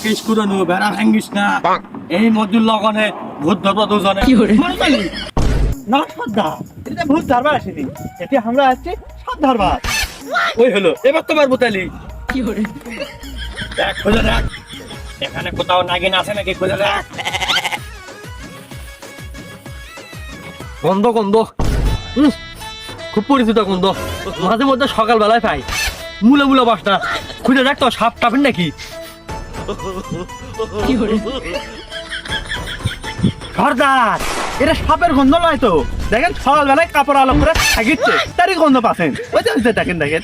Case করে নেবো, বেড়া ভাঙ্গিস না। এই মজুর লগনে ভূত ধরবো দুজনে। না সর্দার, এটা ভূত ধরবার আসেনি, এটি আমরা আসছি সাত ধরবার। ওই হলো, এবার তোমার বুতালি দেখ, খুঁজে দেখ এখানে কোথাও নাগিন আছে নাকি, খুঁজে দেখ। গন্ধ গন্ধ, খুব পরিচিত গন্ধ, মাঝে মধ্যে সকালবেলায় পাই। মুলে মুলে বাসটা, খুঁজে দেখ তো সাপ টাপেন নাকি। সর্দার, এটা সাপের গন্ধ নয় তো, দেখেন সকালবেলায় কাপড় আলো করে থাকিচ্ছে, তারই গন্ধ পাচ্ছেন। ওই যে দেখেন দেখেন।